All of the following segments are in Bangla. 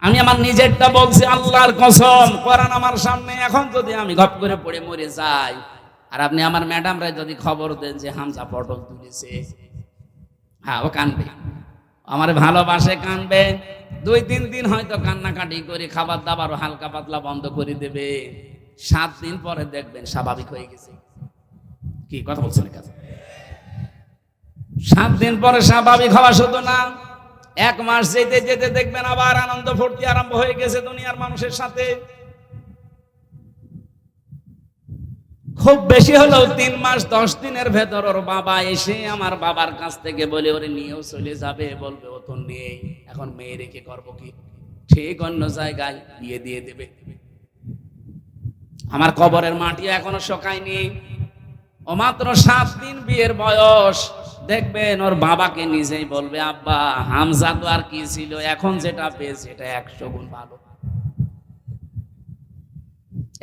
আমি আমার নিজেরটা বলছি, আল্লাহর কসম, কোরআন আমার সামনে। এখন যদি আমি গপ করে পড়ে মরে যাই, আর আপনি আমার ম্যাডামরা যদি খবর দেন যে হামজা পটল তুলেছে, হ্যাঁ, ও কানবে, আমার ভালোবাসে, কানবে। 2-3 দিন হয়তো কান্নাকাটি করে খাবার দাবারও হালকা পাতলা বন্ধ করে দেবে। 7 দিন পরে দেখবেন স্বাভাবিক হয়ে গেছে। কি কথা বলছেন? 7 দিন পরে স্বাভাবিক হওয়া শুধু না, 1 মাস যেতে যেতে দেখবেন আবার আনন্দ ফুর্তি আরম্ভ হয়ে গেছে দুনিয়ার মানুষের সাথে। খুব বেশি হলেও 3 মাস 10 দিনের ভেতর ওর বাবা এসে আমার বাবার কাছ থেকে বলে ওরে নিয়েও চলে যাবে, বলবে ও তো নেই, এখন মেয়ে রেখে করবো কি, ঠিক অন্য জায়গায় বিয়ে দিয়ে দেবে। আমার কবরের মাটি এখনো শোকায়নি। ও মাত্র 7 দিন বিয়ের বয়স, দেখবেন ওর বাবাকে নিজেই বলবে, আব্বা, হামজা তো আর কি ছিল, এখন যেটা পেয়েছে এটা 100 গুণ ভালো।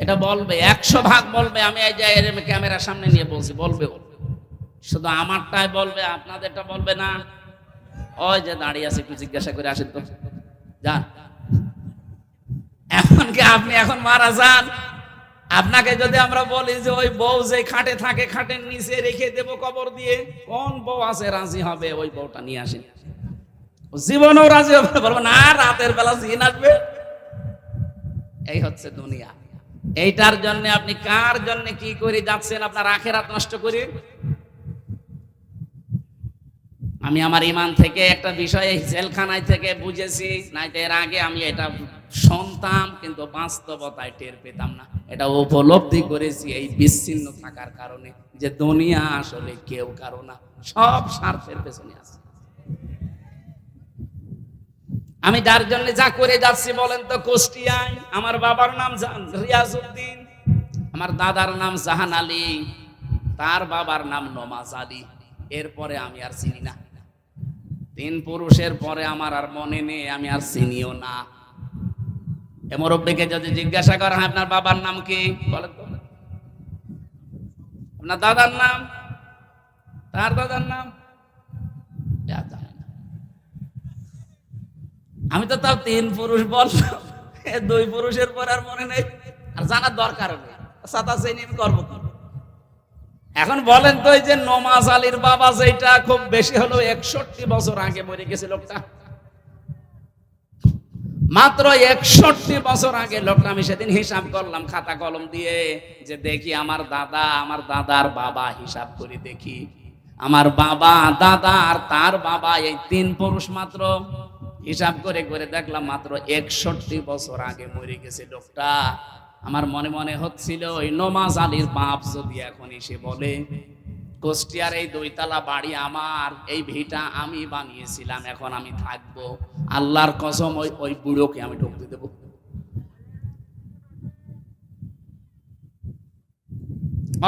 এটা বলবে, 100 ভাগ বলবে। আমি এই যে ক্যামেরার সামনে নিয়ে বলছি, বলবে ও। শুধু আমারটাই বলবে, আপনাদেরটা বলবে না। ওই যে দাঁড়িয়ে আছে, একটু জিজ্ঞাসা করে আসেন তো, যান। এখন কি আপনি এখন মারা যান, আপনাকে যদি আমরা বলি যে ওই বউ যে খাটে থাকে, খাটের নিচে রেখে দেব কবর দিয়ে, কোন বউ আছে রাজি হবে ওই বউটা নিয়ে আসেন? জীবনেও রাজি হবে? বলবো না, রাতের বেলা জিন আসবে। এই হচ্ছে দুনিয়া। এইটার জন্য আপনি কার জন্য কি করে যাচ্ছেন? আপনার আখেরাত নষ্ট করে। আমি আমার ইমান থেকে একটা বিষয় জেলখানায় থেকে বুঝেছি, নাইতো এর আগে আমি এটা শুনতাম কিন্তু বাস্তবতায় টের পেতাম না। এটা উপলব্ধি করেছি এই বিচ্ছিন্ন থাকার কারণে, যে দুনিয়া আসলে কেউ কারো না, সব স্বার্থের পেছনে আছে। আমি যার জন্য যা করে যাচ্ছি বলেন তো, কুষ্টিয়ায় আমার বাবার নাম রিয়াজউদ্দিন, আমার দাদার নাম জাহান আলী, তার বাবার নাম নমাজ আলী। এরপরে আমি আর চিনি না। 3 পুরুষের পরে আমার আর মনে নেই, আমি আর চিনিও না। এ মুরব্বিকে যদি জিজ্ঞাসা করা হয় আপনার বাবার নাম কি, বলেন তো, আপনার দাদার নাম, তার দাদার নাম, আমি তো তাও 3 পুরুষ বললাম, 2 পুরুষের পর আর মনে নেই, আর জানার দরকার নেই। সাতা শ্রেণী আমি করবো কি? এখন বলেন তো, এই যে নমাজ আলীর বাবা, যেটা খুব বেশি হলো 61 বছর আগে মরে গেছে লোকটা, মাত্র 61 বছর আগে লোকটা। আমি সেদিন হিসাব করলাম খাতা কলম দিয়ে, যে দেখি আমার দাদা, আমার দাদার বাবা, হিসাব করে দেখি আমার বাবা, দাদা আর তার বাবা, এই 3 পুরুষ মাত্র। হিসাব করে করে দেখলাম মাত্র 61 বছর আগে মরে গেছে লোকটা। আমার মনে মনে হচ্ছিল, ওই নমাজ আলীর বাপ যদি এখন এসে বলে, কুষ্টিয়ার এই 2 তলা বাড়ি আমার, এই ভিটা আমি বানিয়েছিলাম, এখন আমি থাকবো, আল্লাহর কসম ওই বুড়োকে আমি ঢুকতে দেব।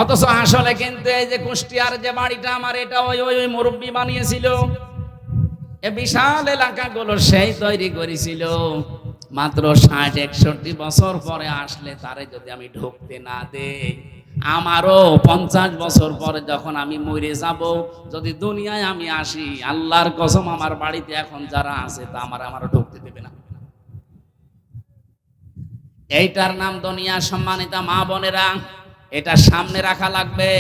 অথচ আসলে কিন্তু এই যে কুষ্টিয়ার যে বাড়িটা আমার, এটা ওই ওই মুরব্বী বানিয়েছিল। এ বিশাল এলাকাগুলো সেই তৈরি করেছিল। মাত্র 60-61 বছর পরে আসলে তারে যদি আমি ঢুকতে না দেই, আমারও 50 বছর পরে যখন আমি মরে যাব, যদি দুনিয়ায় আমি আসি, আল্লাহর কসম আমার বাড়িতে এখন যারা আছে তা আমারও ঢুকতে দেবে না। এইটার নাম দুনিয়া। সম্মানিতা মা বোনেরা, এটা সামনে রাখা লাগবে।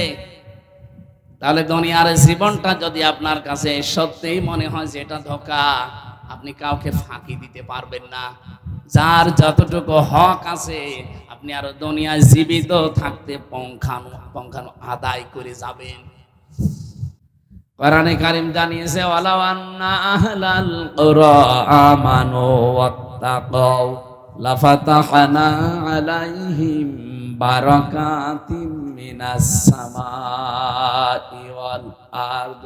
তাহলে দুনিয়ার জীবনটা যদি আপনার কাছে সত্যিই মনে হয় যে এটা ধোঁকা, আপনি কাউকে ফাঁকি দিতে পারবেন না। যার যতটুকু হক আছে, আপনি আরো দুনিয়ায় জীবিত থাকতে পঙ্খানো আদায় করে যাবেন। কোরআনে কারীম জানিয়েছে, ওয়ালাউ আন্না আহলাল কুরা আমানু ওয়াত্তাকাউ লাফাতাহনা আলাইহিম বারাকাতিম মিনাস সামাই ওয়াল আরদ।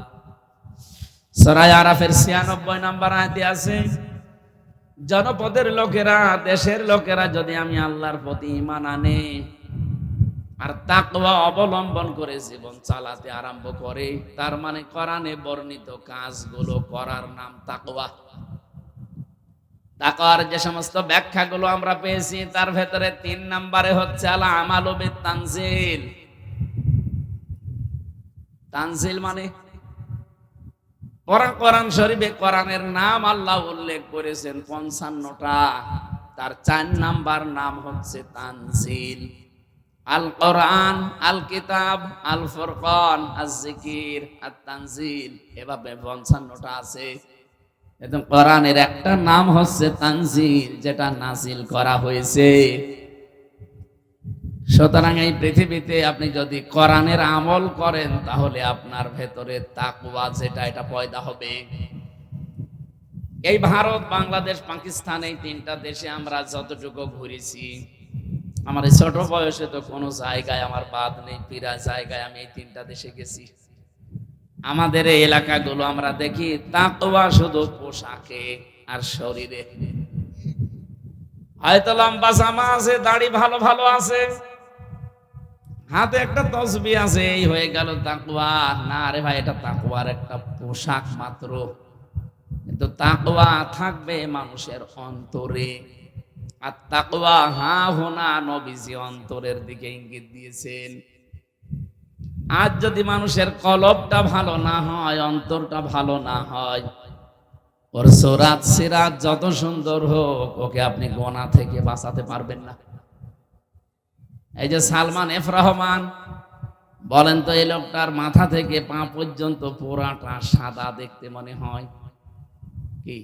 সূরা আরাফের 96 নম্বর আয়াতে আছে, জনপদের লোকেরা, দেশের লোকেরা যদি আমি আল্লাহর প্রতি ঈমান আনে আর তাকওয়া অবলম্বন করে জীবন চালাতে আরম্ভ করে, তার মানে কোরআনে বর্ণিত কাজগুলো করার নাম তাকওয়া। তাকওয়ার যে সমস্ত ব্যাখ্যাগুলো আমরা পেয়েছি, তার ভেতরে 3 নম্বরে হচ্ছে আল আমালু বিতানজিল। তানজিল মানে কোরআন শরীফে কোরআনের নাম আল্লাহ উল্লেখ করেছেন 55টা। তার 4 নাম্বার নাম হচ্ছে তানজিল। আল কোরআন, আল কিতাব, আল ফুরকান, আজ জিকির, আত তানজিল, এভাবে 55টা আছে। একদম কোরআনের একটা নাম হচ্ছে তানজিল, যেটা নাজিল করা হয়েছে। সুতরাং এই পৃথিবীতে আপনি যদি কোরআনের আমল করেন তাহলে আপনার ভেতরে তাকওয়া যেটা এটা পয়দা হবে। এই ভারত, বাংলাদেশ, পাকিস্তান, এই 3টা দেশে আমরা যতটুকু ঘুরেছি, আমার এই ছোট বয়সে তো কোনো জায়গায় আমার বাদ নেই। প্রায় জায়গায় আমি এই 3টা দেশে গেছি। আমাদের এই এলাকাগুলো আমরা দেখি তাকওয়া শুধু পোশাকে আর শরীরে। হয়তো লম্বা জামা আছে, দাড়ি ভালো ভালো আছে, হাতে একটা তসবিহ আছে, এই হয়ে গেল তাকওয়া। না রে ভাই, এটা তাকওয়ার একটা পোশাক মাত্র। কিন্তু তাকওয়া থাকবে মানুষের অন্তরে। আর তাকওয়া হাহুনা, নবীজি অন্তরের দিকে ইঙ্গিত দিয়েছেন। আজ যদি মানুষের কলবটা ভালো না হয়, অন্তরটা ভালো না হয়, ওর সুরাত সিরাত যত সুন্দর হোক, ওকে আপনি গোনা থেকে বাঁচাতে পারবেন না। এই যে সালমান এফ রহমান, বলেন তো এই লোকটার মাথা থেকে পা পর্যন্ত পুরাটা সাদা দেখতে মনে হয় কি?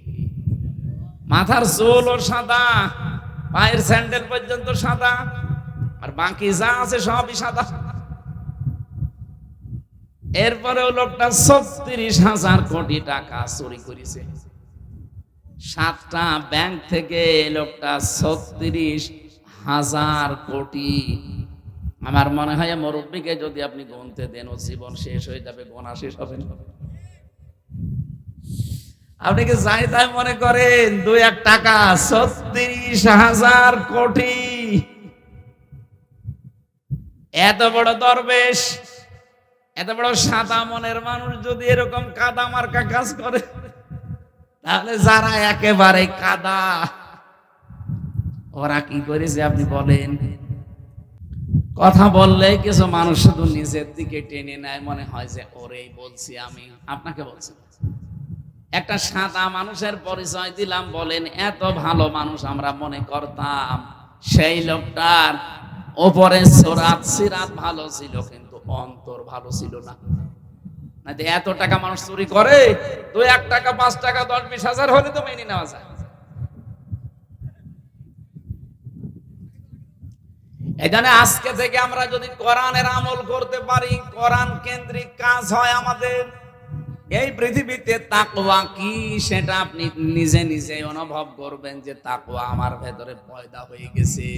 মাথার চুলও সাদা, পায়ের স্যান্ডেল পর্যন্ত সাদা, আর বাকি যা আছে সবই সাদা। এরপরেও লোকটা 36,000 কোটি টাকা চুরি করেছে। 7টা ব্যাংক থেকে লোকটা 36,000 কোটি। আমার মনে হয় মুরব্বীকে যদি আপনি গুনতে দেন, ও জীবন শেষ হয়ে যাবে, গোনা শেষ হবে না। আপনি কি যাই তাই মনে করেন 2-1 টাকা? 36,000 কোটি। এত বড় দরবেশ, এত বড় সাদা মনের মানুষ যদি এরকম কাদা মার্কা কাজ করে, তাহলে যারা একেবারে কাদা, ওরা কি করেছে আপনি বলেন? কথা বললে কিছু মানুষ শুধু নিজের দিকে টেনে নেয়, মনে হয় যে ওরেই বলছি আমি, আপনাকে বলছি। একটা সাদা মানুষের পরিচয় দিলাম, বলেন এত ভালো মানুষ আমরা মনে করতাম। সেই লোকটার ওপরে সুরাত সিরাত ভালো ছিল, কিন্তু অন্তর ভালো ছিল না। এত টাকা মানুষ চুরি করে, 2-1 টাকা, 5 টাকা, 10-20 হাজার হলে তো মেনে নেওয়া যায়। এখানে আজকে থেকে আমরা যদি কোরআনের আমল করতে পারি, কোরআন কেন্দ্রিক কাজ হয় আমাদের, এই পৃথিবীতে তাকওয়া কি সেটা আপনি নিজে নিজে অনুভব করবেন যে তাকওয়া আমার ভেতরে পয়দা হয়ে গেছে।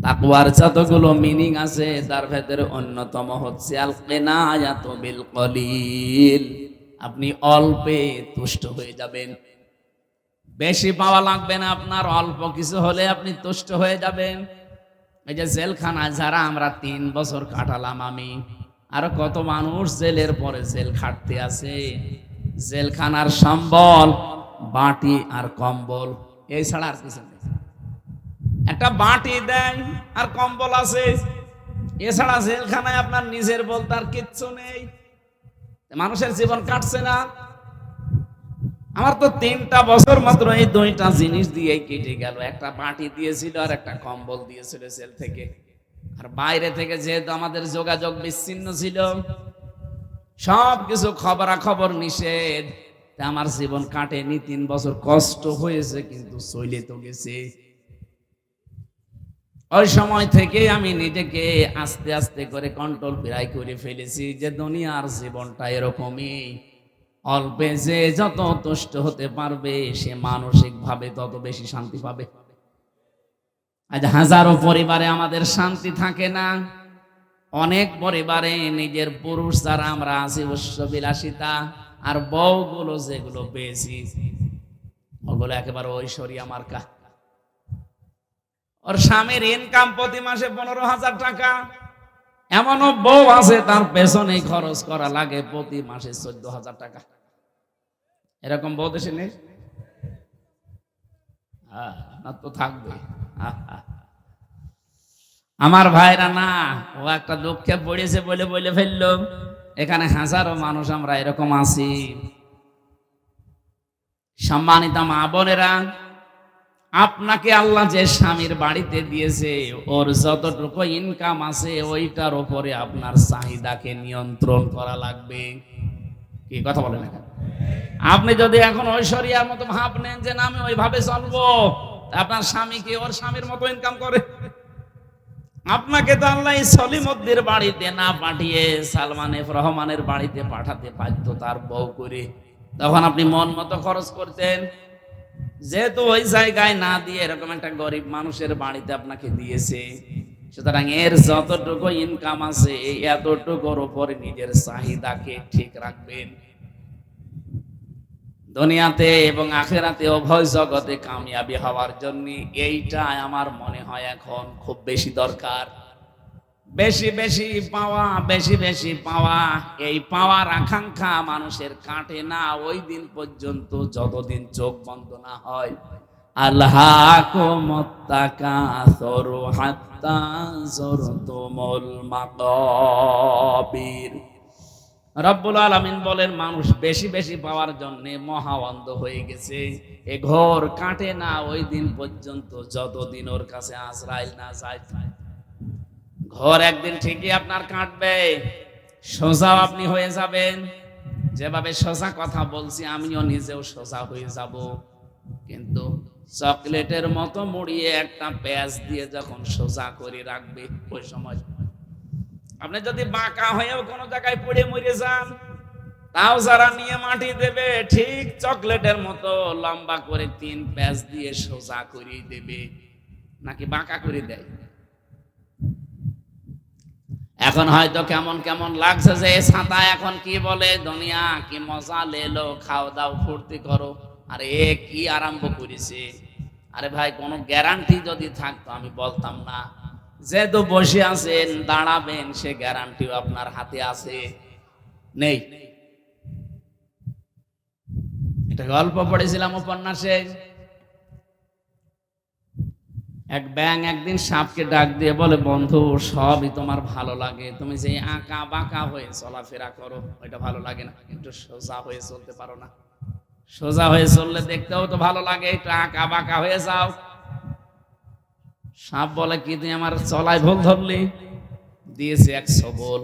তাকওয়ার যতগুলো মিনিং আছে, তার ভেতরে অন্যতম হচ্ছে আল কিনায়াতু বিল কলিল। আপনি অল্পে তুষ্ট হয়ে যাবেন, বেশি পাওয়া লাগবে না আপনার, অল্প কিছু হলে আপনি তুষ্ট হয়ে যাবেন। এই যে জেলখানায় যারা আমরা 3 বছর কাটালাম, আমি আর কত মানুষ জেলের পরে জেল খাটতে আছে। জেলখানার সম্বল বাটি আর কম্বল, এই ছাড়া আর কিছু নেই। একটা বাটি দেয় আর কম্বল আছে, এছাড়া জেলখানায় আপনার নিজের বলতে আর কিচ্ছু নেই। মানুষের জীবন কাটছে না। আমার তো 3টা বছর মাত্র এই 2টা জিনিস দিয়ে কেটে গেল। একটা বাটি দিয়েছিল আর একটা কম্বল দিয়েছিল জেল থেকে। আর বাইরে থেকে যেহেতু আমাদের যোগাযোগ বিচ্ছিন্ন ছিল, সবকিছু খবরাখবর নিষেধ, আমার জীবন কাটেনি। 3 বছর কষ্ট হয়েছে, কিন্তু চলে তো গেছে। ওই সময় থেকে আমি নিজেকে আস্তে আস্তে করে কন্ট্রোল প্রায় করে ফেলেছি যে দুনিয়ার জীবনটা এরকমই। অল্পে যে যত তুষ্ট হতে পারবে, সে মানসিক ভাবে তত বেশি শান্তি পাবে। আজ হাজারো পরিবারে আমাদের শান্তি থাকে না। অনেক পরিবারে নিজের পুরুষ যারা আমরা আছি উচ্চবিলাসিতা, আর বউগুলো যেগুলো পেয়েছি ওগুলো একেবারে ঐশ্বরিয়া মার্কা। ওর স্বামীর ইনকাম প্রতি মাসে 15,000 টাকা, এমনও বউ আছে তার পেছনে খরচ করা লাগে প্রতি মাসে 14,000 টাকা। এরকম বউ দেশে নেই? না তো থাকবে। আমার ভাইরা না, ও একটা দুঃখে পড়েছে বলে বলে ফেললো। এখানে হাজারো মানুষ আমরা এরকম আছি। সম্মানিত মা বোনেরা, আপনাকে আল্লাহ যে স্বামীর বাড়িতে দিয়েছে, ওর যতটুকু ইনকাম আছে ওইটার উপরে আপনার চাহিদাকে নিয়ন্ত্রণ করা লাগবে। কি কথা বলেন এখন? আপনি যদি এখন ঐশ্বরিয়ার মতো ভাব নেন যে না আমি ওইভাবে চলবো, আপনার স্বামী কি ওর স্বামীর মতো ইনকাম করে? আপনাকে তো আল্লাহ সলিমুদ্দির বাড়িতে না পাঠিয়ে সালমান এফ রহমানের বাড়িতে পাঠাতে পারত তার বউ করে। তখন আপনি মন মতো খরচ করতেন। যেহেতু ওই জায়গায় না দিয়ে এরকম একটা গরিব মানুষের বাড়িতে আপনাকে দিয়েছে, সুতরাং এর যতটুকু ইনকাম আছে এতটুকুর উপরে নিজের চাহিদাকে ঠিক রাখবেন। দুনিয়াতে এবং আখেরাতে উভয় জগতে কামিয়াবি হওয়ার জন্য এইটা আমার মনে হয় এখন খুব বেশি দরকার। বেশি বেশি পাওয়া, বেশি বেশি পাওয়া, এই পাওয়ার আকাঙ্ক্ষা মানুষের কাটে না ওই দিন পর্যন্ত যতদিন চোখ বন্ধ না হয়। আল্লাহকুমুত তাকাসুরু হাত্তা যুরতুমুল মাকাবির। রব্বুল আলামিন বলেন মানুষ বেশি বেশি পাওয়ার জন্য মহা অন্ধ হয়ে গেছে। এ ঘর কাটে না ওই দিন পর্যন্ত যতদিন ওর কাছে আজরাইল না যায়। ঘর একদিন ঠিকই আপনার কাটবে, সোজা আপনি হয়ে যাবেন। যেভাবে সোজা কথা বলছি আমিও নিজেও সোজা হয়ে যাব, কিন্তু চকলেটের মতো মুড়িয়ে একটা পেঁয়াজ দিয়ে যখন সোজা করে রাখবে ওই সময় আপনি যদি বাঁকা হয়েও কোনো জায়গায় পড়ে মরে যান, তাও যারা নিয়ে মাটি দেবে ঠিক চকলেটের মতো লম্বা করে 3 পেঁয়াজ দিয়ে সোজা করে দেবে, নাকি বাঁকা করে দেয়? এখন হয়তো কেমন কেমন লাগছে যে ছাতা এখন কি বলে, দুনিয়া কি মজা লেলো, খাও দাও ফুর্তি করো। আরে এ কি আরম্ভ করেছে? আরে ভাই কোনো গ্যারান্টি যদি থাকতো আমি বলতাম না। যেহেতু বসে আছেন দাঁড়াবেন সে গ্যারান্টিও আপনার হাতে আছে? নেই। এটা গল্প পড়েছিলাম উপন্যাসে। এক ব্যাঙ একদিন সাপকে ডাক দিয়ে বলে, বন্ধু সবই তোমার ভালো লাগে, তুমি যে আঁকা বাঁকা হয়ে চলাফেরা করো ওইটা ভালো লাগে না, একটু সোজা হয়ে চলতে পারো না? সোজা হয়ে চললে দেখতেও তো ভালো লাগে, একটু আঁকা বাঁকা হয়ে যাও। সাপ বলে, কি তুই আমার চলায় ভুল ধরলি? দিয়েছে এক সবল।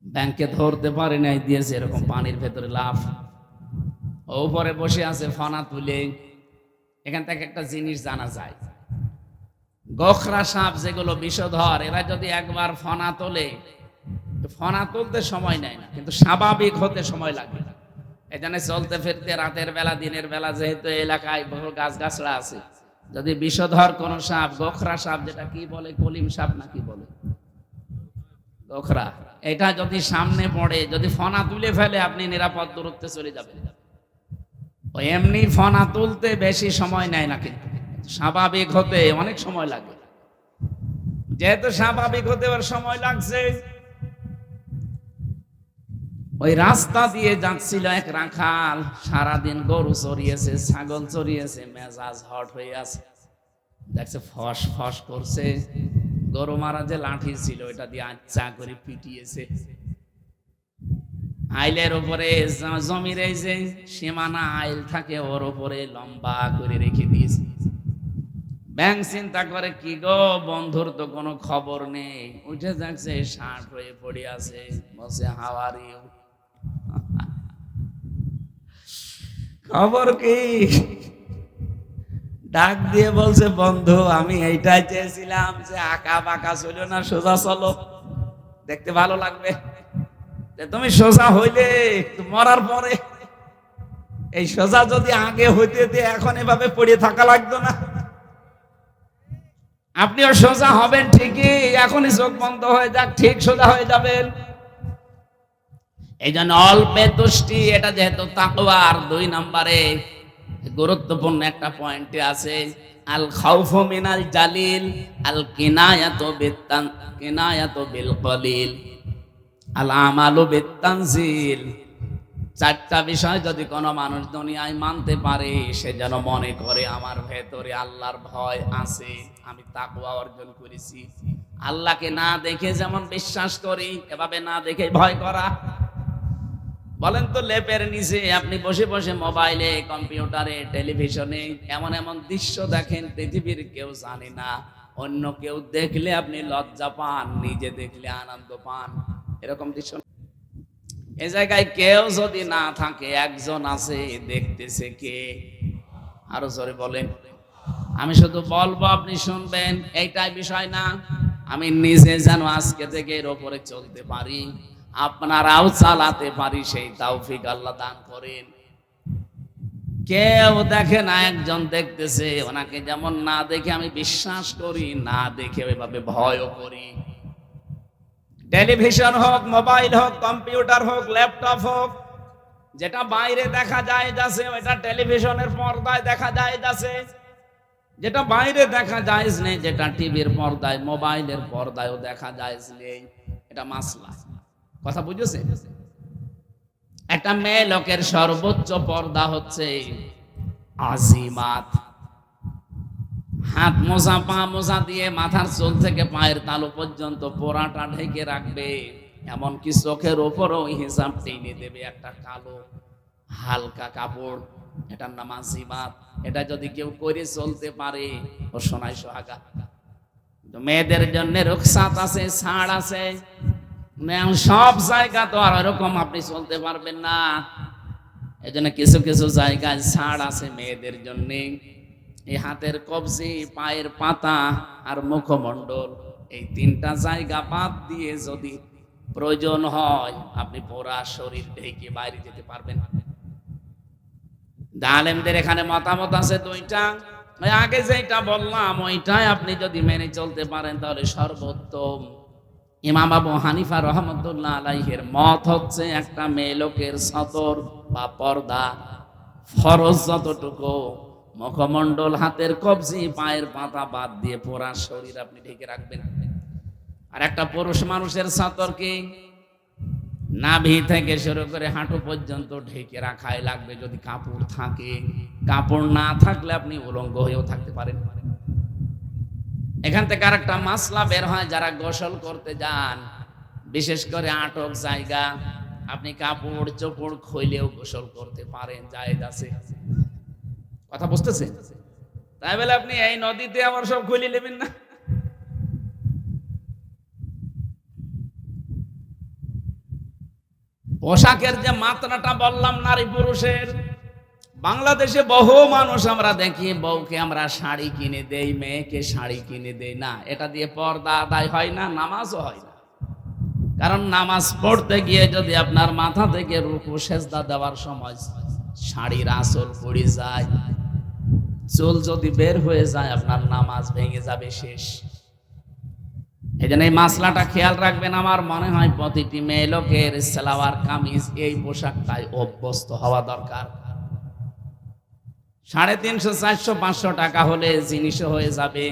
ব্যাংকে ধরতে পারে নাই, দিয়েছে এরকম পানির ভেতরে লাফ। উপরে বসে আছে ফনা তুলে। এখান থেকে একটা জিনিস জানা যায়, গোখরা সাপ যেগুলো বিষধর, এরা যদি একবার ফনা তোলে, ফনা তুলতে সময় নেয় না, কিন্তু স্বাভাবিক হতে সময় লাগে। এখানে চলতে ফিরতে রাতের বেলা দিনের বেলা যেহেতু এলাকায় বহু গাছ গাছড়া আছে, যদি বিষধর কোন সাপ, গোখরা সাপ যেটা কি বলে, কলিম সাপ নাকি বলে, গোখরা, এটা যদি সামনে পড়ে, যদি ফনা তুলে ফেলে আপনি নিরাপদ দূরত্বে চলে যাবেন। ওই এমনি ফনা তুলতে বেশি সময় নেয় না, কিন্তু স্বাভাবিক হতে অনেক সময় লাগে। যেহেতু স্বাভাবিক হতে ওর সময় লাগছে, ওই রাস্তা দিয়ে যাচ্ছিল এক রাখাল, সারাদিন গরু চড়িয়েছে, ছাগল চড়িয়েছে, মেজাজ হট হয়ে আছে। দেখছে ফস ফস করছে, গরু মারা যে লাঠি ছিল ওটা দিয়ে আচ্ছা করে পিটিয়েছে। আইলের উপরে জমির এই যে সীমানা আইল থাকে ওর উপরে লম্বা করে রেখে দিয়েছে। ব্যাং চিন্তা করে, কি গো বন্ধুর তো কোনো খবর নেই, উঠে যাচ্ছে ষাট হয়ে পড়ে আছে, বসে হাওয়ারি খবর কি? ডাক দিয়ে বলছে, বন্ধু আমি এইটাই চেয়েছিলাম যে আঁকা বাঁকা চলো না, সোজা চলো, দেখতে ভালো লাগবে। তুমি সোজা হইলে মরার পরে, এই সোজা যদি আগে হইতে এখন এভাবে পড়ে থাকা লাগতো না। আপনিও সোজা হবেন ঠিকই, এখনই চোখ বন্ধ হয়ে যাক, ঠিক সোজা হয়ে যাবেন। এই জন্য অল্পে তুষ্টি, এটা যেহেতু তাকওয়ার 2 নম্বরে গুরুত্বপূর্ণ একটা পয়েন্টে আছে, আল খাউফু মিনাল জালিল, আল কিনায়াতু বিল কলিল, আল আমালু বিত তানজিল। 4টা বিষয় যদি কোনো মানুষ দুনিয়ায় মানতে পারে, সে যেন মনে করে আমার ভেতরে আল্লাহর ভয় আছে, আমি তাকওয়া অর্জন করেছি। আল্লাহকে না দেখে যেমন বিশ্বাস করি, এভাবে না দেখে ভয় করা। বলেন তো, লেপের নিচে আপনি বসে বসে মোবাইলে, কম্পিউটারে, টেলিভিশনে এমন এমন দৃশ্য দেখেন পৃথিবীর কেউ জানে না। অন্য কেউ দেখলে আপনি লজ্জা পান, নিজে দেখলে আনন্দ পান। এরকম দৃশ্য এ জায়গায় কেউ যদি না থাকে, একজন আছে, দেখতেছে কে? আরো জোরে বলেন। আমি শুধু বলবো, আপনি শুনবেন, এইটাই বিষয় না। আমি নিজে যেন আজকে থেকে এর ওপরে চলতে পারি, আপনারাও চালাতে পারি, সেই তৌফিক আল্লাহ দান করেন। কেউ দেখে না, একজন দেখতেছে। ওনাকে যেমন না দেখে আমি বিশ্বাস করি, না দেখে এভাবে ভয়ও করি। টেলিভিশন হোক, মোবাইল হোক, কম্পিউটার হোক, ল্যাপটপ হোক, যেটা বাইরে দেখা যায় যাচ্ছে, ওটা টেলিভিশনের পর্দায় দেখা যায় যাচ্ছে। যেটা বাইরে দেখা যায় নেই, যেটা টিভির পর্দায়, মোবাইলের পর্দায়ও দেখা যায় নেই, এটা মাসলা। কথা বুঝেছেন? একটা মেয়ে লোকের সর্বোচ্চ পর্দা হচ্ছে আজিমাত। হাত মোজা, পা মোজা দিয়ে মাথার চুল থেকে পায়ের তালু পর্যন্ত পোড়াটা ঢেকে রাখবে। এমনকি চোখের ওপরও হিসাব টেনে দেবে একটা কালো হালকা কাপড়, এটার নাম আজিমাত। এটা যদি কেউ করে চলতে পারে, ও সোনায় সোহাগা। মেয়েদের জন্য রুখসাত আছে, ছাড় আছে। সব জায়গা তো আর এরকম আপনি চলতে পারবেন না। এই জন্য কিছু কিছু জায়গায় ছাড় আছে মেয়েদের জন্য। এই হাতের কবজি, পায়ের পাতা আর মুখমণ্ডল, এই তিনটা জায়গা বাদ দিয়ে যদি প্রয়োজন হয়, আপনি পুরা শরীর ঢেকে বাইরে যেতে পারবেন। আলেমদের এখানে মতামত আছে দুইটা। আগে যেটা বললাম ওইটাই আপনি যদি মেনে চলতে পারেন তাহলে সর্বোত্তম। ইমাম আবু হানিফা রহমতুল্লাহ আলাইহির মত হচ্ছে, একটা মেয়ে লোকের সতর বা পর্দা ফরজ যতটুকু, মুখমণ্ডল, হাতের কবজি, পায়ের পাতা বাদ দিয়ে পুরা শরীর আপনি ঢেকে রাখবেন। আর একটা পুরুষ মানুষের সতর কি নাভি থেকে শুরু করে হাঁটু পর্যন্ত ঢেকে রাখাই লাগবে যদি কাপড় থাকে। কাপড় না থাকলে আপনি উলঙ্গ হয়েও থাকতে পারেন। এখান থেকে আরেকটা মাসলা বের হয়, যারা গোসল করতে যান, বিশেষ করে আটক জায়গা, আপনি কাপড় চোপড় খুইলেও গোসল করতে পারেন, জায়েজ আছে। কথা বুঝতেছে? তাই বলে আপনি এই নদীতে আবার সব খুলে নেবেন না। পোশাকের যে মাত্রাটা বললাম নারী পুরুষের, বাংলাদেশে বহু মানুষ আমরা দেখি, বউকে আমরা শাড়ি কিনে দেই, মেয়েকে শাড়ি কিনে দেই না। এটা দিয়ে পর্দা আদায় হয় না, নামাজও হয় না। কারণ নামাজ পড়তে গিয়ে যদি আপনার মাথা থেকে রুকু সেজদা দেওয়ার সময় শাড়ির আঁচল পড়ে যায়, চুল যদি বের হয়ে যায়, আপনার নামাজ ভেঙে যাবে, শেষ। এই জন্য এই মাসলাটা খেয়াল রাখবেন। আমার মনে হয় প্রতিটি মেয়ে লোকের সালোয়ার কামিজ এই পোশাকটাই অভ্যস্ত হওয়া দরকার। 350, 400, 500 টাকা হলে জিনিসও হয়ে যাবে,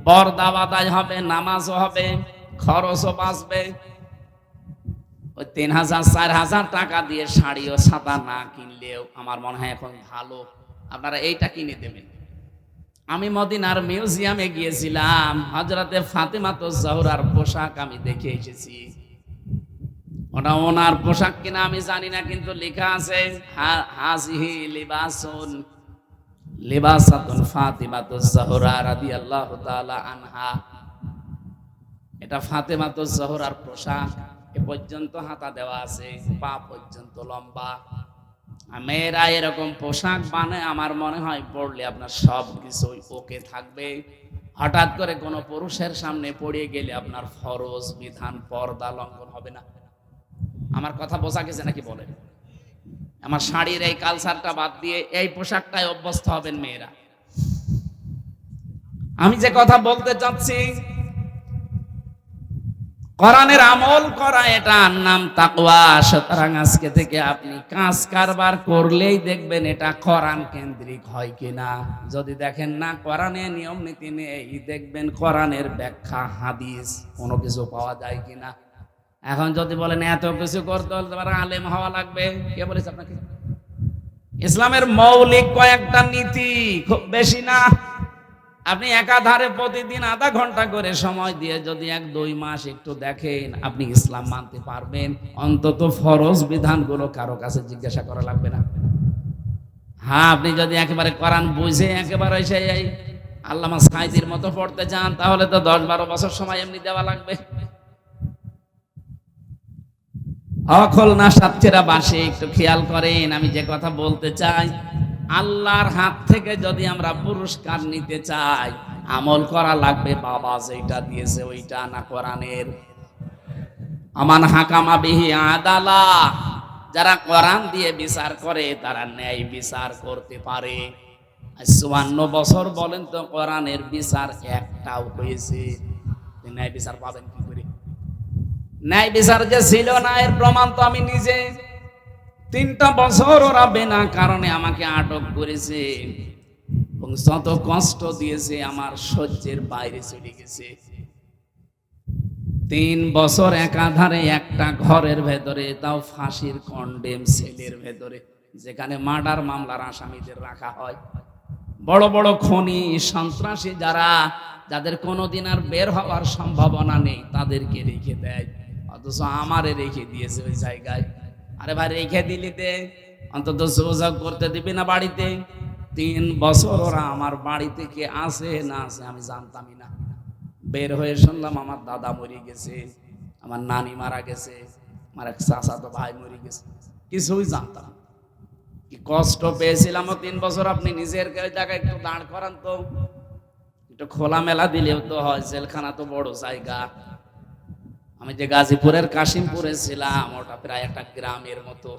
পর্দা আদায় হবে, নামাজও হবে, খরচও বাঁচবে। ওই 3000, 4000 টাকা দিয়ে শাড়ি ও ছাতা না কিনলেও আমার মনে হয় এখন ভালো আপনারা এইটা কিনে দেবেন। আমি মদিনার মিউজিয়ামে গিয়েছিলাম, হযরতে ফাতেমাতুজ জোহরার পোশাক আমি দেখে এসেছি। ওটা ওনার পোশাক কিনা আমি জানি না, কিন্তু লেখা আছে হাজিহি লিবাসুন লিবাসাতুন ফাতিমাতুজ জোহরা রাদিয়াল্লাহু তাআলা আনহা। এটা ফাতেমাতুজ জোহরার পোশাক। এ পর্যন্ত হাতা দেওয়া আছে, পা পর্যন্ত লম্বা। মেয়েরা এরকম পোশাক বানায়, আমার মনে হয় পড়লে আপনার সব কিছুই ওকে থাকবে। হঠাৎ করে কোনো পুরুষের সামনে পড়ে গেলে আপনার ফরজ বিধান পর্দা লঙ্ঘন হবে না। আমার কথা বোঝা গেছে নাকি বলেন? আমার শাড়ির এই কালচারটা বাদ দিয়ে এই পোশাকটাই অভ্যস্ত হবেন মেয়েরা। আমি যে কথা বলতে চাচ্ছি, কোরআনের আমল করা, এটার নাম তাকওয়া। সুতরাং আজকে থেকে আপনি কাজ কারবার করলেই দেখবেন এটা কোরআন কেন্দ্রিক হয় কিনা। যদি দেখেন না কোরআনে নিয়ম নীতি নেই, দেখবেন কোরআনের ব্যাখ্যা হাদিস কোনো কিছু পাওয়া যায় কিনা। এখন যদি বলেন এত কিছু করতে হলে তোমার আলেম হওয়া লাগবে, কে বলেছে আপনাকে? ইসলামের মৌলিক কয়েকটা নীতি, খুব বেশি না। আপনি একাধারে প্রতিদিন আধা ঘন্টা করে সময় দিয়ে যদি 1-2 মাস একটু দেখেন, আপনি ইসলাম মানতে পারবেন। অন্তত ফরজ বিধানগুলো কারো কাছে জিজ্ঞাসা করা লাগবে না। হ্যাঁ, আপনি যদি একেবারে কোরআন বুঝে একেবারে সেই আল্লামা সাঈদীর মতো পড়তে চান, তাহলে তো 10-12 বছর সময় এমনি দেওয়া লাগবে। খুলনা সাতক্ষীরা বাসে একটু খেয়াল করেন, আমি যে কথা বলতে চাই, আল্লাহর হাত থেকে যদি আমরা পুরস্কার নিতে চাই, আমল করা লাগবে বাবা যেটা দিয়েছে ওইটা, না কোরআনের। আমান হাকামা বিহি আদালা, যারা কোরআন দিয়ে বিচার করে তারা ন্যায় বিচার করতে পারে। 54 বছর বলেন তো কোরআনের বিচার একটাও হয়েছে? ন্যায় বিচার পাবেন কি করে? ন্যায় বিচার যে ছিল না এর প্রমাণ তো আমি নিজে। 3টা বছর ওরা বিনা কারণে আমাকে আটক করেছে এবং যত কষ্ট দিয়েছে আমার সহ্যের বাইরে চলে গেছে। 3 বছর একাধারে একটা ঘরের ভেতরে, তাও ফাঁসির কন্ডেম সেলের ভেতরে, যেখানে মার্ডার মামলার আসামিদের রাখা হয়। বড় বড় খনি সন্ত্রাসী যাদের কোনোদিন আর বের হওয়ার সম্ভাবনা নেই, তাদেরকে রেখে দেয়। অথচ আমারে রেখে দিয়েছে ওই জায়গায়। আরে ভাই, রেখে দিলি দে, অন্তত যোগাযোগ করতে দিবি না বাড়িতে? 3 বছর ওরা আমার বাড়ি থেকে আসে না আসে আমি জানতামই না। বের হয়ে শুনলাম আমার দাদা মরে গেছে, আমার নানি মারা গেছে, আমার এক চাচাতো ভাই মরে গেছে। কিছুই জানতাম না। কি কষ্ট পেয়েছিলাম 3 বছর। আপনি নিজের জায়গায় একটু দাঁড় করান তো, একটু খোলামেলা দিলেও তো হয়। জেলখানা তো বড় জায়গা। আমি যে গাজীপুরের কাশিমপুরে ছিলাম, ওটা প্রায় একটা গ্রামের মতো।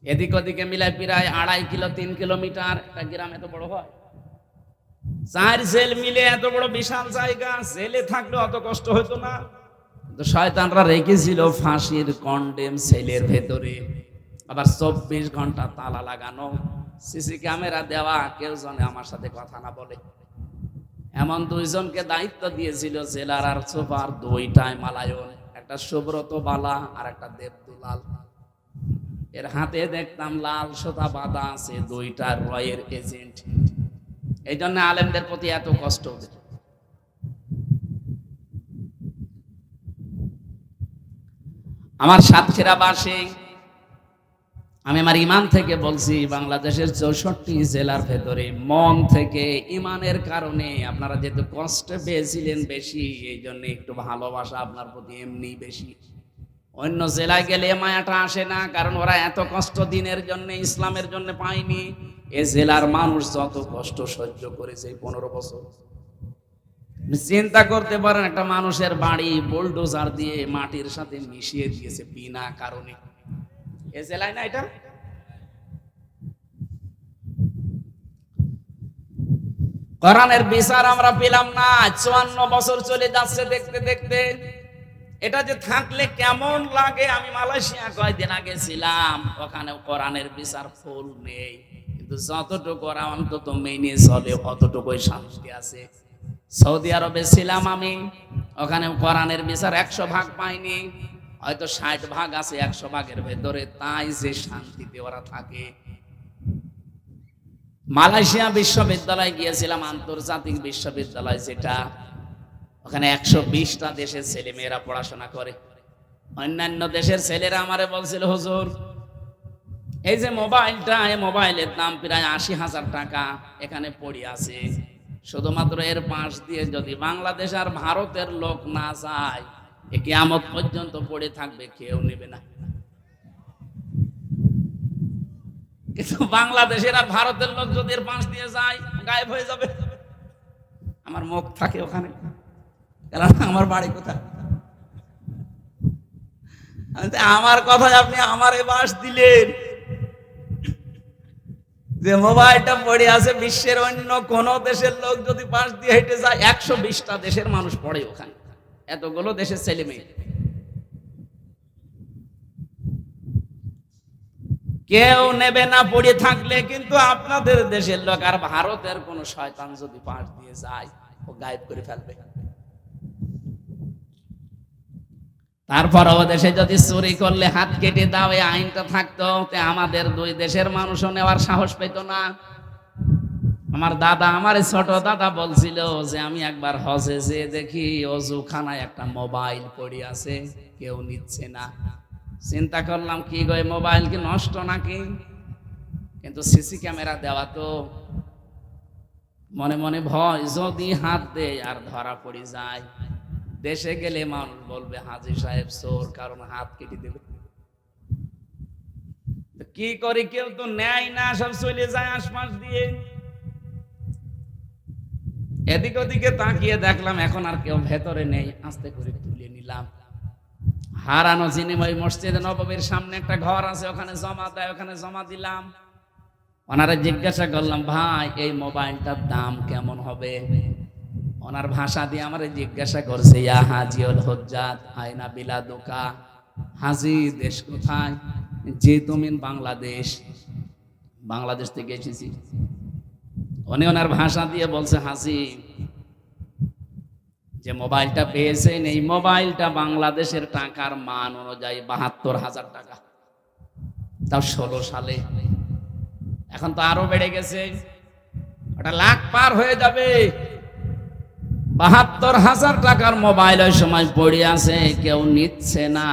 এদিক ওদিকে মিলায় প্রায় 2.5 কিলো 3 কিলোমিটার। একটা গ্রাম এত বড় হয়? 4 জেল মিলে এত বড় বিশাল জায়গা। জেলে থাকলে অত কষ্ট হতো না। তো শয়তানরা রেখেছিল ফাঁসির কন্ডেম সেলের ভেতরে, আবার 24 ঘন্টা তালা লাগানো, সিসি ক্যামেরা দেওয়া, কেউ জানে আমার সাথে কথা না বলে। এমন 2 জনকে দায়িত্ব দিয়েছিল জেলার আর সুপার, 2টায় মালায়ন, একটা সুব্রত বালা আর একটা দেবদুলাল। এর হাতে দেখতাম লাল সুতা বাঁধা আছে, 2টা রয়ের এজেন্ট। এই জন্য আলেমদের প্রতি এত কষ্ট। আমার সাতক্ষীরা বাসে আমি আমার ইমান থেকে বলছি, বাংলাদেশের 64 জেলার ভেতরে মন থেকে ইমানের কারণে আপনারা যেহেতু কষ্ট পেয়েছিলেন বেশি, এই জন্য একটু ভালোবাসা আপনার প্রতি এমনি বেশি। অন্য জেলায় গেলে মায়াটা আসে না, কারণ ওরা এত কষ্ট দিনের জন্য, ইসলামের জন্য পায়নি। এ জেলার মানুষ যত কষ্ট সহ্য করেছে 15 বছর, চিন্তা করতে পারেন। একটা মানুষের বাড়ি বুলডোজার দিয়ে মাটির সাথে মিশিয়ে দিয়েছে বিনা কারণে। এ জেলায় না এটা? কোরআনের বিচার আমরা পেলাম না। 54 বছর চলে যাচ্ছে দেখতে দেখতে। এটা যে থাকলে কেমন লাগে। আমি মালয়েশিয়া কয়েকদিন আগে ছিলাম, ওখানে কোরআনের বিচার ফুল নেই, কিন্তু যতটুকু ওরা অন্তত মেনে চলে অতটুকুই শান্তি আছে। সৌদি আরবে ছিলাম আমি, ওখানে কোরআনের বিচার 100 ভাগ পাইনি, হয়তো 60 ভাগ আছে 100 ভাগের ভেতরে। তাই যে শান্তিতে ওরা থাকে। মালয়েশিয়া বিশ্ববিদ্যালয়ে গিয়েছিলাম, আন্তর্জাতিক বিশ্ববিদ্যালয় যেটা, ওখানে 120টা দেশের ছেলে মেয়েরা পড়াশোনা করে। অন্যান্য দেশের ছেলেরা আমারে বলছিল, হুজুর এই যে মোবাইলটা, এই মোবাইলের দাম প্রায় 80,000 টাকা, এখানে পড়ে আছে। শুধুমাত্র এর পাশ দিয়ে যদি বাংলাদেশ আর ভারতের লোক না যায়, এ কিয়ামত পর্যন্ত পড়ে থাকবে, কেউ নেবে না। কিন্তু বাংলাদেশের আর ভারতের লোক যদি এর পাশ দিয়ে যায়, গায়েব হয়ে যাবে। আমার মুখ থাকে ওখানে, কারণ আমার বাড়ি কোথায়। আমার কথায় আপনি আমারে বাস দিলেন। যে মোবাইলটা পড়ে আছে, বিশ্বের অন্য কোন দেশের লোক যদি পাশ দিয়ে হেঁটে যায়, 120টা দেশের মানুষ পড়ে ওখানে, এতগুলো দেশের ছেলে মেয়ে। কেউ নেবে না পড়ে থাকলে। কিন্তু আপনাদের দেশের লোক আর ভারতের কোন শয়তান যদি পাশ দিয়ে যায়, ও গায়েব করে ফেলবে। তারপর ও দেশে যদি চুরি করলে হাত কেটে দাও, এই আইনটা থাকতো, আমাদের 2 দেশের মানুষও নেওয়ার সাহস পেত না। আমার দাদা, আমার ছোট দাদা বলছিল যে আমি একবার হজে যেয়ে দেখি অজুখানায় একটা মোবাইল পড়ে আছে, কেউ নিচ্ছে না। চিন্তা করলাম কি গো, মোবাইল কি নষ্ট নাকি? কিন্তু সিসি ক্যামেরা দেওয়া তো। মনে মনে ভয়, যদি হাত দেয় আর ধরা পড়ে যায়, দেশে গেলে মানুষ বলবে হাজী সাহেব চোর, কারণ হাত কেটে দেবে। কি করি, কেউ তো নেয় না, সব চলে যায় আশপাশ দিয়ে। এদিক ওদিকে তাকিয়ে দেখলাম এখন আর কেউ ভেতরে নেই, আস্তে করে তুলে নিলাম। হারানো জিনিস ওই মসজিদে নববীর সামনে একটা ঘর আছে, ওখানে জমা দেয়, ওখানে জমা দিলাম। ওনারা জিজ্ঞাসা করলাম, ভাই এই মোবাইলটার দাম কেমন হবে? ওনার ভাষা দিয়ে আমার জিজ্ঞাসা করছে, ইয়া হাজিউল হুজ্জাত আয়না বিলাদুকা, হাজি দেশ কোথায়? যে তুমি বাংলাদেশ। বাংলাদেশ থেকে এসেছি। উনি ওনার ভাষা দিয়ে বলছে, হাজি যে মোবাইলটা পেয়েছেন, এই মোবাইলটা বাংলাদেশের টাকার মান অনুযায়ী ৭২,০০০ টাকা, তাও ১৬ সালে। এখন তো আরো বেড়ে গেছে, ওটা লাখ পার হয়ে যাবে। ৭২,০০০ টাকার মোবাইল ওই সময় পড়ে আছে, কেউ নিচ্ছে না।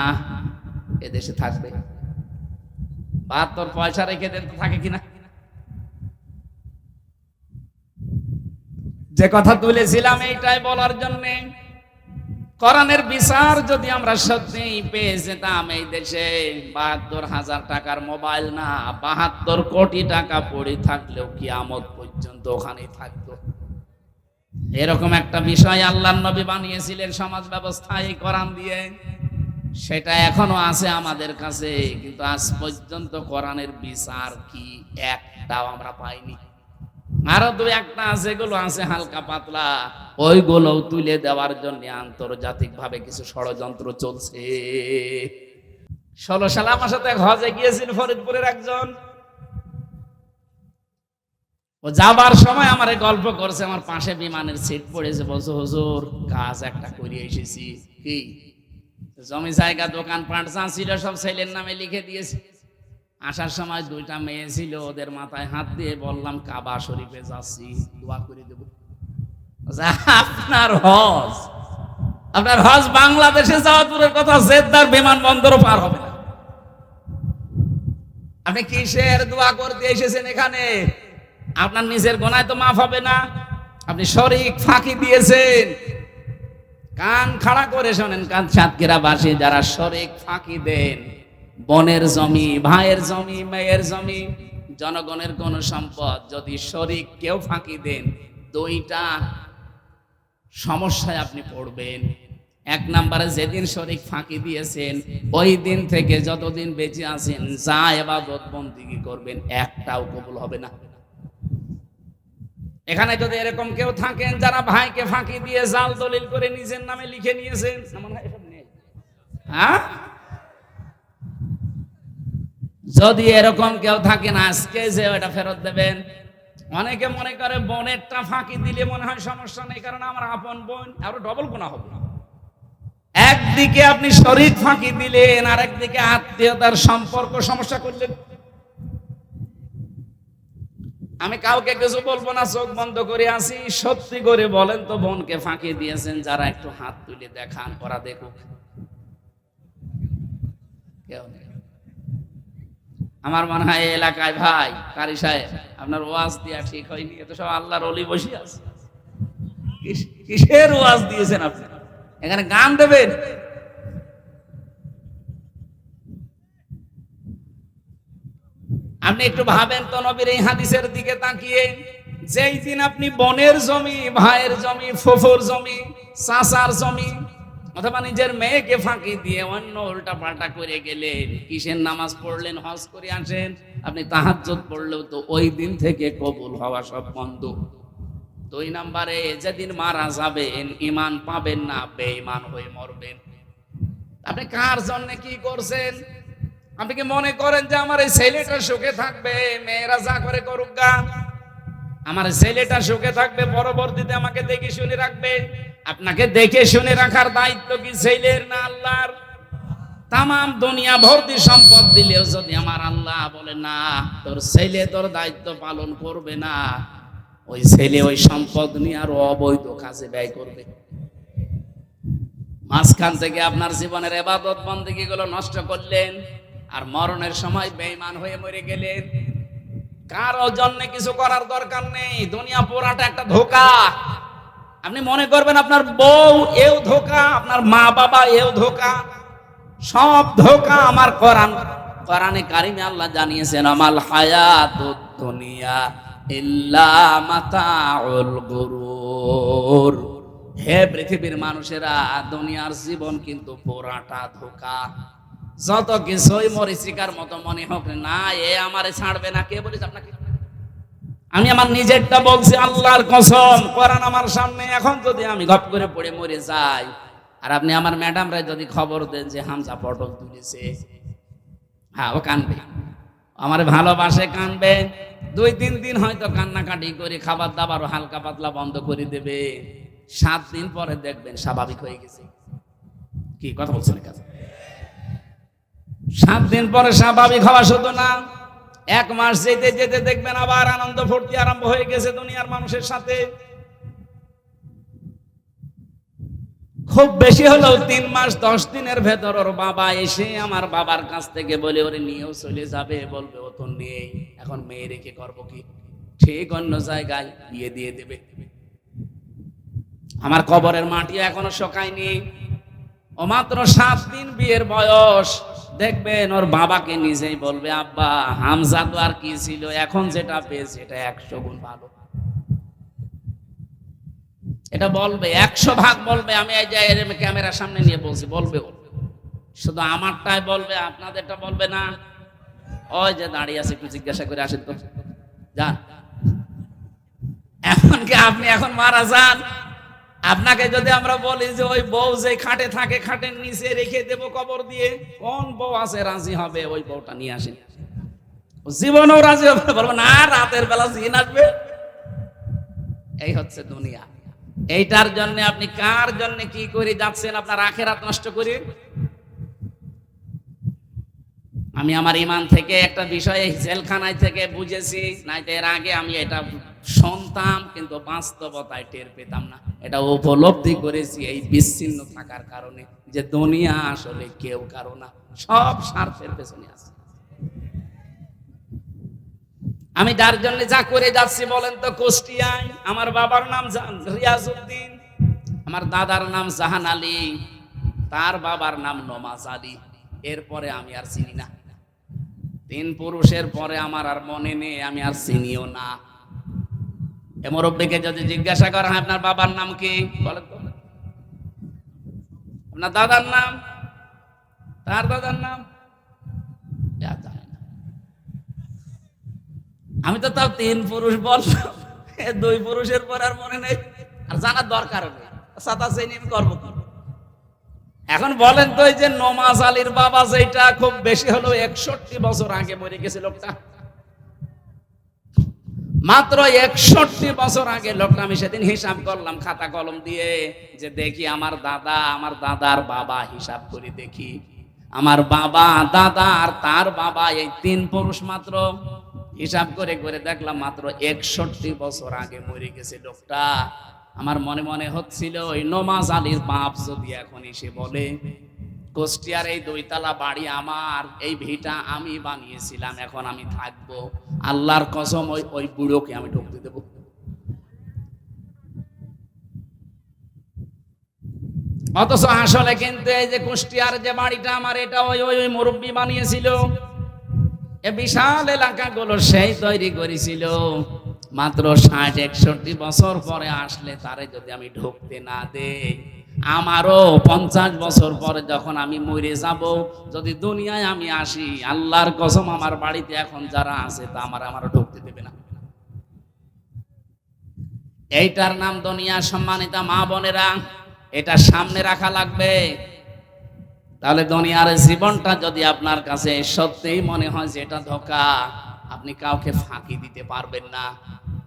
এদেশে থাকবে ৭২ পয়সা রেখে দেন, থাকে কিনা? যে কথা তুলেছিলাম এইটাই বলার জন্য, কোরআনের বিচার যদি আমরা সত্যি পেয়ে যেতাম এই দেশে, ৭২,০০০ টাকার মোবাইল না, ৭২ কোটি টাকা পড়ে থাকলেও কিয়ামত পর্যন্ত ওখানেই থাকতো। এরকম একটা বিষয় আল্লাহর নবী বানিয়েছিলেন সমাজ ব্যবস্থা এই কোরআন দিয়ে। সেটা এখনো আছে আমাদের কাছে, কিন্তু আজ পর্যন্ত কোরআনের বিচার কি একটাও আমরা পাইনি। আরো দু একটা আছে, এগুলো আছে হালকা পাতলা, ওইগুলো তুলে দেওয়ার জন্য আন্তর্জাতিক ভাবে কিছু ষড়যন্ত্র চলছে। ১৬ সালে আমার সাথে হজে গিয়েছিল ফরিদপুরের একজন, ও যাবার সময় আমার গল্প করছে, আমার পাশে বিমানের সিট পড়েছে, বলছে হুজুর কাজ একটা করে এসেছি। কি? জমি জায়গা দোকান পাট যা ছিল সব ছেলের নামে লিখে দিয়েছি। আসার সময় 2টা মেয়ে ছিল, ওদের মাথায় হাত দিয়ে বললাম কাবা শরীফে যাচ্ছি, দোয়া করে দেব। আপনার হজ বাংলাদেশে যাওয়া দূরের কথা, জেদ্দার বিমানবন্দরও পার হবে না। আপনি কিসের দোয়া করতে এসেছেন এখানে? আপনার নিজের গোনায় তো মাফ হবে না, আপনি শরীক ফাঁকি দিয়েছেন। কান খাড়া করে শোনেন, কান সাতক্ষীরাবাসী যারা শরীক ফাঁকি দেন, বোনের জমি, ভাইয়ের জমি, মেয়ের জমি, জনগণের কোন সম্পদ যদি শরীক কেউ ফাঁকি দেন, 2টা সমস্যায় আপনি পড়বেন। 1 নম্বরে যেদিন শরীক ফাঁকি দিয়েছেন, ওই দিন থেকে যতদিন বেঁচে আছেন যা ইবাদত বন্দেগী করবেন একটাও কবুল হবে না। এখানে যদি এরকম কেউ থাকেন যারা ভাইকে ফাঁকি দিয়ে জাল দলিল করে নিজের নামে লিখে নিয়েছেন, হ্যাঁ, যদি এরকম কেউ থাকেন আজকে যে ওটা ফেরত দেবেন। অনেকে মনে করে বোনেরটা ফাঁকি দিলে মনে হয় সমস্যা নেই, কারণ আমার আপন বোন, আরো ডবল গুনাহ হবে। একদিকে আপনি শরীক ফাঁকি দিলেন, আর একদিকে আত্মীয়তার সম্পর্ক সমস্যা করলেন। আমি কাউকে কিছু বলবো না, চোখ বন্ধ করে আসি। সত্যি করে বলেন তো, বোনকে ফাঁকি দিয়েছেন যারা, একটু হাত তুলে দেখান, ওরা দেখুক। কেউ নেই। আমার মনে হয় এই এলাকায় ভাই কারি সাহেব, আপনার ওয়াজ দিয়া ঠিক হয়নি, এত সব আল্লাহর ওলি বসে আছে। কিসের ওয়াজ দিয়েছেন আপনি? এখানে গান দেবেন? আপনি একটু ভাবেন তো নবীর এই হাদিসের দিকে তাকিয়ে, যেই দিন আপনি বোনের জমি, ভাইয়ের জমি, ফুফুর জমি, চাচার জমি, অথবা নিজের মেয়েকে ফাঁকি দিয়ে অন্য উল্টা পাল্টা করে গেলেন, কিসের নামাজ পড়লেন, হজ করে আসেন, আপনি তাহাজ্জুদ পড়লেও তো ওই দিন থেকে কবুল হওয়া সব বন্ধ। 2 নম্বরে যেদিন মারা যাবেন ঈমান পাবেন না, বেঈমান হয়ে মরবেন। আপনি কার জন্য কি করছেন? আপনি কি মনে করেন যে আমার এই ছেলেটা সুখে থাকবে, মেয়েরা যা করে করুক গা, আমার ছেলেটা সুখে থাকবে, পরবর্তীতে আমাকে দেখে শুনে রাখবে? আপনাকে দেখে শুনে রাখার দায়িত্ব কি ছেলের না আল্লাহর? তাম দুনিয়া ভর্তি সম্পদ দিলেও যদি আমার আল্লাহ বলে না, তোর ছেলে তোর দায়িত্ব পালন করবে না, ওই ছেলে ওই সম্পদ নিয়ে আরো অবৈধ কাজে ব্যয় করবে। মাঝখান থেকে আপনার জীবনের ইবাদত বন্দেগী গুলো নষ্ট করলেন, আর মরণের সময় বেঈমান হয়ে মরে গেলেন। কারো জন্য কিছু করার দরকার নেই, দুনিয়া পুরাটা একটা ধোঁকা। আপনি মনে করবেন আপনার বউ এও ধোঁকা, আপনার মা বাবা এও ধোঁকা, সব ধোঁকা। আমার কোরআনে কারিমে আল্লাহ জানিয়েছেন, আমাল হায়াতুদ দুনিয়া ইল্লা মাতাউল গুরুর। হে পৃথিবীর মানুষেরা, দুনিয়ার জীবন কিন্তু পুরাটা ধোঁকা। যত কিছুই মরিচিকার মতো মনে হোক না, এ আমারে ছাড়বে না। কে বলিস আপনাকে? আমি আমার নিজেরটা বলছি, আল্লাহর কসম, কোরআন আমার সামনে। এখন যদি আমি গপ করে পড়ে মরে যাই, আর আপনি আমার ম্যাডামরা যদি খবর দেন যে হামজা পটল তুলেছে, হ্যাঁ ও কানবে, আমার ভালোবাসে, কানবে। 2-3 দিন হয়তো কান্নাকাটি করে খাবার দাবার হালকা পাতলা বন্ধ করে দেবে। 7 দিন পরে দেখবেন স্বাভাবিক হয়ে গেছে। কি কথা বলছেন? 7 দিন পরে স্বাভাবিক হওয়া শুধু না, 1 মাস যেতে যেতে দেখবেন আবার আনন্দ ফুর্তি আরম্ভ হয়ে গেছে দুনিয়ার মানুষের সাথে। খুব বেশি হলেও 3 মাস 10 দিনের ভেতর ওর বাবা এসে আমার বাবার কাছ থেকে বলে ওরে নিয়েও চলে যাবে, বলবে ও তো নেই, এখন মেয়ে রেখে করবো কি? ঠিক অন্য জায়গায় বিয়ে দিয়ে দেবে। আমার কবরের মাটি এখনো শোকায়নি, ও মাত্র 7 দিন বিয়ের বয়স। দেখবেন ওর বাবাকে নিজেই বলবে, আব্বা হামজা তো আর কি ছিল, এখন যেটা পেয়েছে এটা 100 গুণ ভালো। এটা বলবে, 100 ভাগ বলবে। আমি এই যে ক্যামেরার সামনে নিয়ে বলছি, বলবে। শুধু আমারটাই বলবে, আপনাদেরটা বলবে না। ওই যে দাঁড়িয়ে আছে, একটু জিজ্ঞাসা করে আসেন তো, যান। এমনকি আপনি এখন মারা যান, আপনাকে যদি আমরা বলি যে ওই বউ যে খাটে থাকে, খাটের নিচে রেখে দেবো কবর দিয়ে, কোন বউ আছে রাজি হবে ওই বউটা নিয়ে আসেন? জীবনেও রাজি হবে? বলবো না, রাতের বেলা জিন আসবে। এই হচ্ছে দুনিয়া। এইটার জন্য আপনি কার জন্য কি করে যাচ্ছেন? আপনার আখেরাত নষ্ট করে। আমি আমার ইমান থেকে একটা বিষয় জেলখানায় থেকে বুঝেছি, নাইতো এর আগে আমি এটা শুনতাম কিন্তু বাস্তবতায় টের পেতাম না। এটা উপলব্ধি করেছি এই বিচ্ছিন্ন থাকার কারণে, যে দুনিয়া আসলে কেউ কারো না, সব স্বার্থের পেছনে আছে। আমি যার জন্য যা করে যাচ্ছি বলেন তো, কুষ্টিয়ায় আমার বাবার নাম রিয়াজউদ্দিন, আমার দাদার নাম জাহান আলী, তার বাবার নাম নমাজ আলী। এরপরে আমি আর চিনি না। 3 পুরুষের পরে আমার আর মনে নেই, আমি আর চিনিও না। এ মুরব্বিকে যদি জিজ্ঞাসা করা হয় আপনার বাবার নাম কি, বলেন তো। আপনার দাদার নাম, তার দাদার নাম আমি তো তাও 3 পুরুষ বললাম, 2 পুরুষের পর আর মনে নেই, আর জানার দরকার নেই। সাতা শ্রেণী আমি করবো। এখন বলেন তো, এই যে নমাজ আলীর বাবা, যেটা খুব বেশি হলো 61 বছর আগে মরে গেছে লোকটা, মাত্র 61 বছর আগে লোকটা। আমি সেদিন হিসাব করলাম খাতা কলম দিয়ে, যে দেখি আমার দাদা, আমার দাদার বাবা, হিসাব করে দেখি আমার বাবা, দাদা আর তার বাবা, এই 3 পুরুষ মাত্র। হিসাব করে করে দেখলাম মাত্র 61 বছর আগে মরে গেছে লোকটা। আমার মনে মনে হচ্ছিল, ওই নমাজ আলীর বাপ যদি এখন এসে বলে, কুষ্টিয়ার এই 2 তলা বাড়ি আমার, এই ভিটা আমি বানিয়েছিলাম, এখন আমি থাকবো, আল্লাহর কসম ওই বুড়োকে আমি ঢুকতে দেব। অথচ আসলে কিন্তু এই যে কুষ্টিয়ার যে বাড়িটা আমার, এটা ওই ওই মুরব্বী বানিয়েছিল। এ বিশাল এলাকাগুলো সেই তৈরি করেছিল। মাত্র 60-61 বছর পরে আসলে তারে যদি আমি ঢুকতে না দেই, আমারও 50 বছর পরে যখন আমি মরে যাব, যদি দুনিয়ায় আমি আসি, আল্লাহর কসম আমার বাড়িতে এখন যারা আছে তা আমারও ঢুকতে দেবে না। এইটার নাম দুনিয়া। সম্মানিতা মা বোনেরা, এটা সামনে রাখা লাগবে। তাহলে দুনিয়ার জীবনটা যদি আপনার কাছে সত্যিই মনে হয় যে এটা ধোঁকা, আপনি কাউকে ফাঁকি দিতে পারবেন না।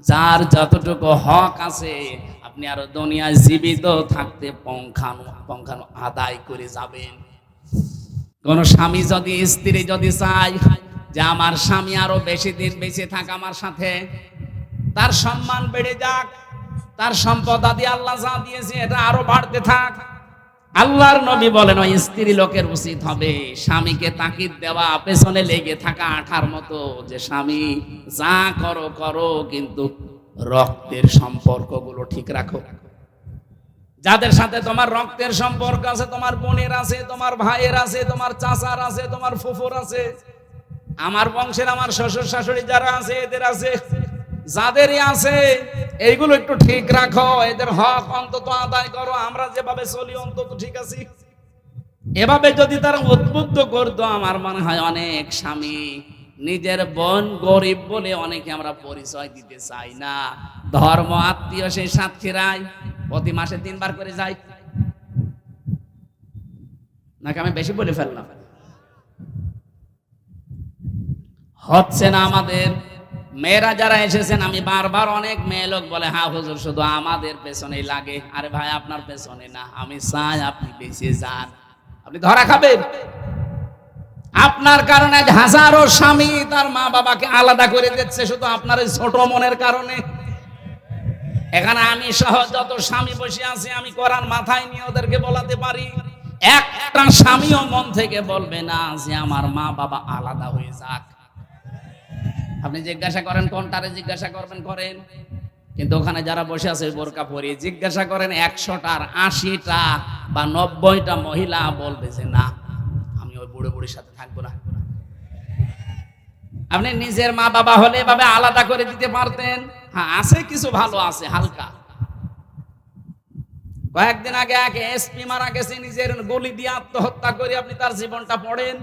যার যতটুকু হক আছে, আপনি আরো দুনিয়ায় জীবিত থাকতে পঙ্খানো আদায় করে যাবেন। কোন স্বামী যদি, স্ত্রী যদি চায় যে আমার স্বামী আরো বেশি দিন বেঁচে থাক আমার সাথে, তার সম্মান বেড়ে যাক, তার সম্পদ আদি আল্লাহ যা দিয়েছে এটা আরো বাড়তে থাক। আল্লাহর নবী বলেন ওই স্ত্রী লোকের উচিত হবে স্বামীকে তাকিদ দেওয়া, পেছনে লেগে থাকা আঠার মতো, যে স্বামী যা করো করো কিন্তু রক্তের সম্পর্কগুলো ঠিক রাখো। যাদের সাথে তোমার রক্তের সম্পর্ক আছে, তোমার বোনের আছে, তোমার ভাইয়ের আছে, তোমার চাচার আছে, তোমার ফুফুর আছে, আমার বংশের আমার শ্বশুর শাশুড়ি যারা আছে এদের আছে, যাদেরই আছে এইগুলো একটু ঠিক রাখো, এদের হক অন্তত আদায় করো। আমরা যেভাবে চলি অন্তত ঠিক আছি। এভাবে যদি তারা উদ্বুদ্ধ করতো, আমার মনে হয় অনেক স্বামী নিজের বোন গরিব বলে অনেকে আমরা পরিচয় দিতে চাই না। ধর্ম আত্মীয় সেই সাতক্ষীরায় প্রতি মাসে 3 বার করে যায়। নাকি আমি বেশি বলে ফেললাম? হচ্ছে না আমাদের মেয়েরা যারা এসেছেন, আমি বারবার অনেক মেয়ে লোক বলে হ্যাঁ হুজুর শুধু আমাদের পেছনেই লাগে। আরে ভাই আপনার পেছনে না, আমি চাই আপনি বেঁচে যান, আপনি ধরা খাবেন। আপনার কারণে হাজারো স্বামী তার মা বাবাকে আলাদা করে দিচ্ছে শুধু আপনার এই ছোট মনের কারণে। এখানে আমি সহ যত স্বামী বসে আছি, আমি কোরআন মাথায় নিয়ে ওদেরকে বলাতে পারি, একটা স্বামীও মন থেকে বলবে না যে আমার মা বাবা আলাদা হয়ে যাক। আপনি জিজ্ঞাসা করেন কোনটারে জিজ্ঞাসা করবেন করেন, কিন্তু ওখানে যারা বসে আছে বোরকা পরিয়ে জিজ্ঞাসা করেন 100টার 80টা বা 90টা মহিলা বলবে যে না আমি ওই বুড়ো বুড়ির সাথে থাকবো না। আপনি নিজের মা বাবা হলে এভাবে আলাদা করে দিতে পারতেন। হ্যাঁ আছে কিছু ভালো আছে হালকা। কয়েকদিন আগে এক এসপি মারা গেছে নিজের গলি দিয়ে আত্মহত্যা করে, আপনি তার জীবনটা পড়েন।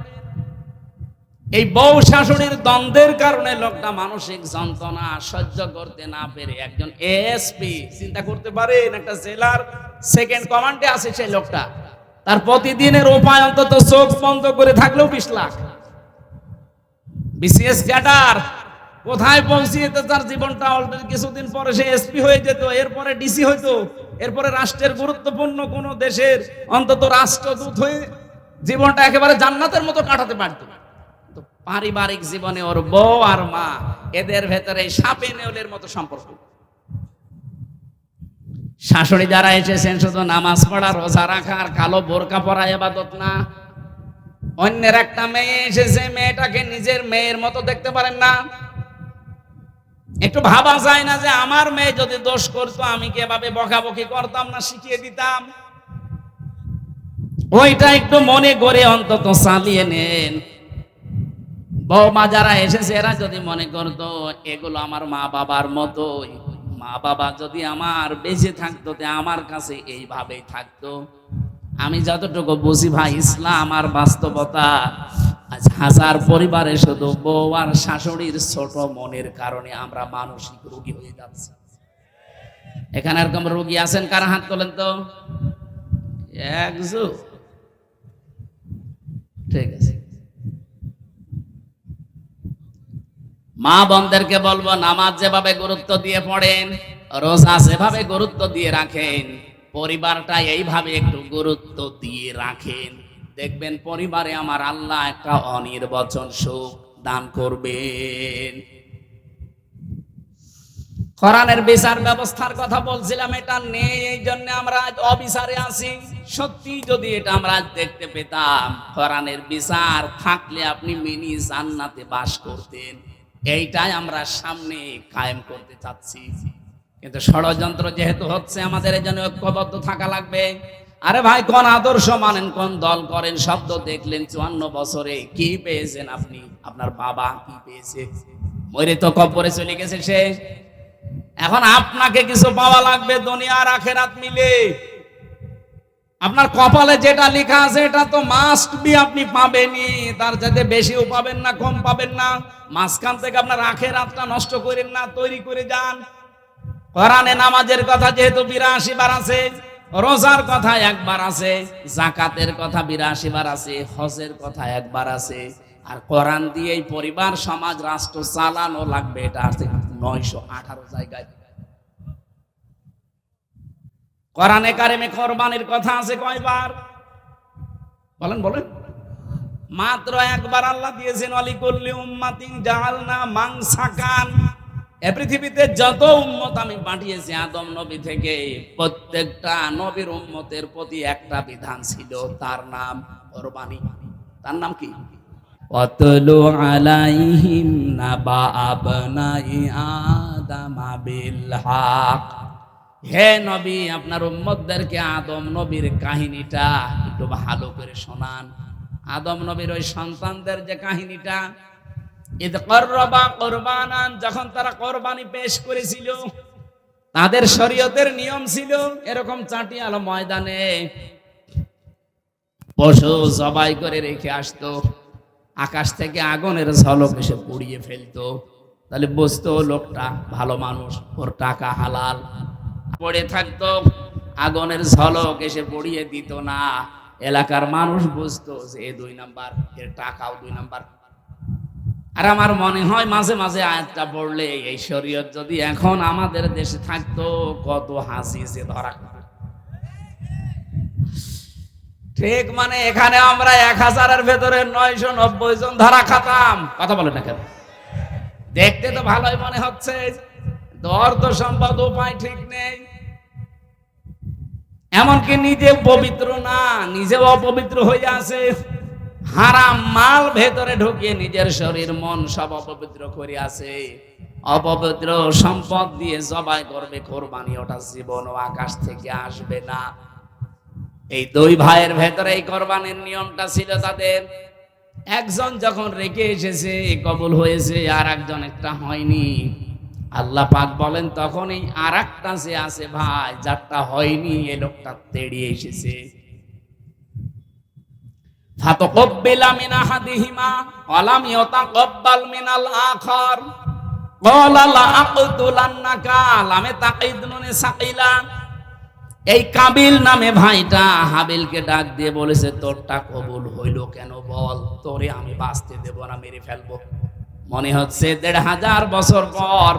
এই বউ শাশুড়ির দ্বন্দ্বের কারণে লোকটা মানসিক যন্ত্রণা সহ্য করতে না পেরে একজন এসপি, চিন্তা করতে পারেন একটা জেলার সেকেন্ড কমান্ডে আছে সেই লোকটা, তার প্রতিদিনের উপায় অন্তত চোখ বন্ধ করে থাকলেও 20 লাখ। বিসিএস ক্যাডার কোথায় পৌঁছিয়ে তার জীবনটা অলরেডি কিছুদিন পরে সে এসপি হয়ে যেত, এরপরে ডিসি হইতো, এরপরে রাষ্ট্রের গুরুত্বপূর্ণ কোন দেশের অন্তত রাষ্ট্রদূত হয়ে জীবনটা একেবারে জান্নাতের মতো কাটাতে পারত। পারিবারিক জীবনে ওর বউ আর মা এদের ভেতরে সাপে নেউলের মতো সম্পর্ক। শাশুড়ি যারা এসেছেন শুধু নামাজ পড়া রোজা রাখা আর কালো বোরকা পরা ইবাদত না, অন্যের একটা মেয়ে এসেছে, মেয়েটাকে নিজের মেয়ের মতো দেখতে পারেন না। একটু ভাবা যায় না যে আমার মেয়ে যদি দোষ করতো আমি কি এভাবে বকাবকি করতাম না, শিখিয়ে দিতাম? ওইটা একটু মনে করে অন্তত চালিয়ে নেন। বৌমা যারা এসেছে এরা যদি মনে করতো এগুলো আমার মা বাবার মতোই, মা বাবা যদি আমার বেঁচে থাকতো আমার কাছে এইভাবেই থাকতো। আমি যতটুকু বুঝি ভাই ইসলাম আর বাস্তবতা, আজ হাজার পরিবারে শুধু বউ আর শাশুড়ির ছোট মনের কারণে আমরা মানসিক রোগী হয়ে যাচ্ছি। এখানে এরকম রোগী আছেন কারা? হাত তোলেন তো। একজন, ঠিক আছে। মা বোনদেরকে বলবো নামাজ যেভাবে গুরুত্ব দিয়ে পড়েন, রোজা যেভাবে গুরুত্ব দিয়ে রাখেন, পরিবারটা এইভাবে একটু গুরুত্ব দিয়ে রাখেন, দেখবেন পরিবারে আমার আল্লাহ একটা অনির্বচন সুখ দান করবেন। কোরআনের বিচার ব্যবস্থার কথা বলছিলাম, এটা নেই এই জন্য আমরা আজ অবিচারে আছি। সত্যি যদি এটা আমরা আজ দেখতে পেতাম, কোরআনের বিচার থাকলে আপনি মিনি জান্নাতে বাস করতেন। এইটাই আমরা সামনে কায়েম করতে চাচ্ছি, কিন্তু ষড়যন্ত্র যেহেতু হচ্ছে আমাদের এই জন্য ঐক্যবদ্ধ থাকা লাগবে। আরে ভাই কোন আদর্শ মানেন, কোন দল করেন, শব্দ দেখলেন 54 বছরে কি পেয়েছেন আপনি? আপনার বাবা কি পেয়েছে? মরে তো কবরে চলে গেছে সে। এখন আপনাকে কিছু পাওয়া লাগবে দুনিয়ার আখেরাত মিলে। আপনার কপালে যেটা লেখা আছে এটা তো মাস্ট বি আপনি পাবেনই, তার যাতে বেশিও পাবেন না কম পাবেন না। মাঝখান থেকে আপনার আখেরাতটা নষ্ট করেন না, তৈরি করে যান। কোরআনে নামাজের কথা যেহেতু 82 বার আছে, রোজার কথা 1 বার আছে, যাকাতের কথা 82 বার আছে, হজের কথা 1 বার আছে। আর কোরআন দিয়েই পরিবার সমাজ রাষ্ট্র চালানো লাগবে, এটা আছে 918 জায়গায়। কোরআনে কারিমে কোরবানির কথা আছে কয়বার? বলেন বলেন। মাত্র 1 বার আল্লাহ দিয়েছেন, ওয়ালিকুল্লি উম্মাতিন জাআলনা মানসাকান, এ পৃথিবীতে যত উম্মত আমি পাঠিয়েছি আদম নবী থেকে, প্রত্যেকটা নবীর উম্মতের প্রতি একটা বিধান ছিল, তার নাম কোরবানি। তার নাম কি? ওয়াতলু আলাইহিম নাবা আবনাই আদম বিল হক। হে নবী, আপনার উম্মতদেরকে আদম নবীর কাহিনীটা একটু ভালো করে শোনান। আদম নবীর ওই সন্তানদের যে কাহিনীটা, ঈদ করবা কোরবানান, যখন তারা কোরবানি পেশ করেছিল, তাদের শরীয়তের নিয়ম ছিল এরকম চাটিয়াল ময়দানে পশু জবাই করে রেখে আসতো, আকাশ থেকে আগুনের ঝলক এসে পুড়িয়ে ফেলতো, তাহলে বুঝতো লোকটা ভালো মানুষ, ওর টাকা হালাল। পড়ে থাকতো, আগুনের ঝলক এসে পুড়িয়ে দিত না, এলাকার মানুষ বুঝতো যে এ 2 নাম্বার, এর টাকাও 2 নাম্বার। আর আমার মনে হয় মাঝে মাঝে আয়াতটা পড়লে এই শরীয়ত যদি এখন আমাদের দেশে থাকতো, কত হাসি সে ধরা। ঠিক মানে এখানে আমরা 1000-এর ভেতরে 990 জন ধরা খাতাম। কথা বলে না কেন? দেখতে তো ভালোই মনে হচ্ছে, অর্থ সম্পদ উপায় ঠিক নেই, এমনকি নিজে পবিত্র না, নিজেও অপবিত্র হয়ে আছে, হারাম মাল ভেতরে ঢুকিয়ে নিজের শরীর মন সব অপবিত্র করে আছে। অপবিত্র সম্পদ দিয়ে জবাই করবে কোরবানি, ওটা জীবন ও আকাশ থেকে আসবে না। এই 2 ভাইয়ের ভেতরে এই কোরবানির নিয়মটা ছিল তাদের। একজন যখন রেখে এসেছে কবুল হয়েছে, আর একজন একটা হয়নি। আল্লাহ পাক বলেন তখন এই আর একটা যে আছে ভাই, যারটা হয়নি, এ লোকটা তেড়িয়ে এসেছে। ফাতাকাব্বালা মিন আহাদিহিমা ওয়া লাম ইয়াতাকাব্বাল মিনাল আখার ক্বালা লা আকতুলান্নাকা লামে তাকিদনুনে সাকিলা। এই কাবিল নামে ভাইটা হাবিলকে ডাক দিয়ে বলেছে, তোরটা কবুল হইল কেন বল, তোরে আমি বাঁচতে দেব না, মেরে ফেলবো। মনে হচ্ছে 1500 বছর পর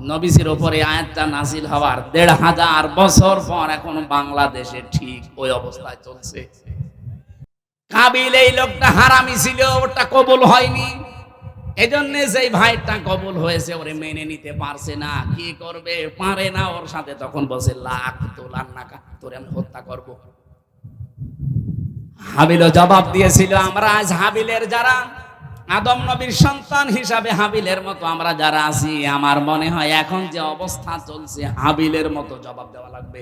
নবীজির উপরে আয়াতটা নাজিল হওয়ার 1500 বছর পর এখন বাংলাদেশে ঠিক ওই অবস্থায় চলছে। কাবিল এই লোকটা হারামি ছিল, ওটা কবুল হয়নি, এজন্য যেই ভাইটা কবুল হয়েছে ওরে মেনে নিতে পারছে না। কি করবে, পারে না, ওর সাথে তখন বসে লাখ তোলার নাকা, তোরে আমি হত্যা করব। হাবিলও জবাব দিয়েছিল, আমরা আজ হাবিলের যারা আদম নবীর সন্তান হিসাবে হাবিলের মতো আমরা যারা আছি, আমার মনে হয় এখন যে অবস্থা চলছে হাবিলের মতো জবাব দেওয়া লাগবে।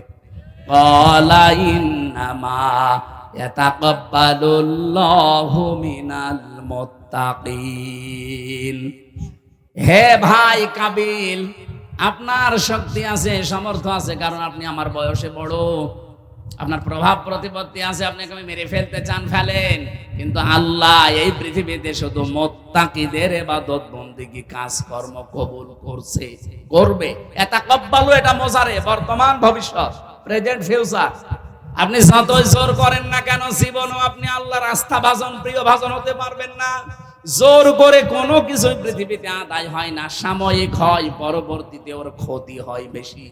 ক্বালা ইন্নামা ইয়াতাকাব্বালুল্লাহু মিনাল মুত্তাকিন। হে ভাই কাবিল, আপনার শক্তি আছে, সামর্থ্য আছে, কারণ আপনি আমার বয়সে বড়, আপনার প্রভাব প্রতিপত্তি আছে, আপনাকে আমি মেরে ফেলতে চান, ফেলেন। কিন্তু আল্লাহ এই পৃথিবীতে শুধু মুত্তাকিদের ইবাদত বন্দেগী কাজকর্ম কবুল করছে, করবে। ইয়াতাকাব্বালু এটা মোজারে, বর্তমান ভবিষ্যৎ, প্রেজেন্ট ফিউচার। আপনি যতই জোর করেন না কেন, জীবনও আপনি আল্লাহর আস্থা ভাজন, প্রিয় ভাজন হতে পারবেন না। জোর করে কোনো কিছু পৃথিবীতে আদায় হয় না, সাময়িক হয়, পরবর্তীতে ওর ক্ষতি হয় বেশি।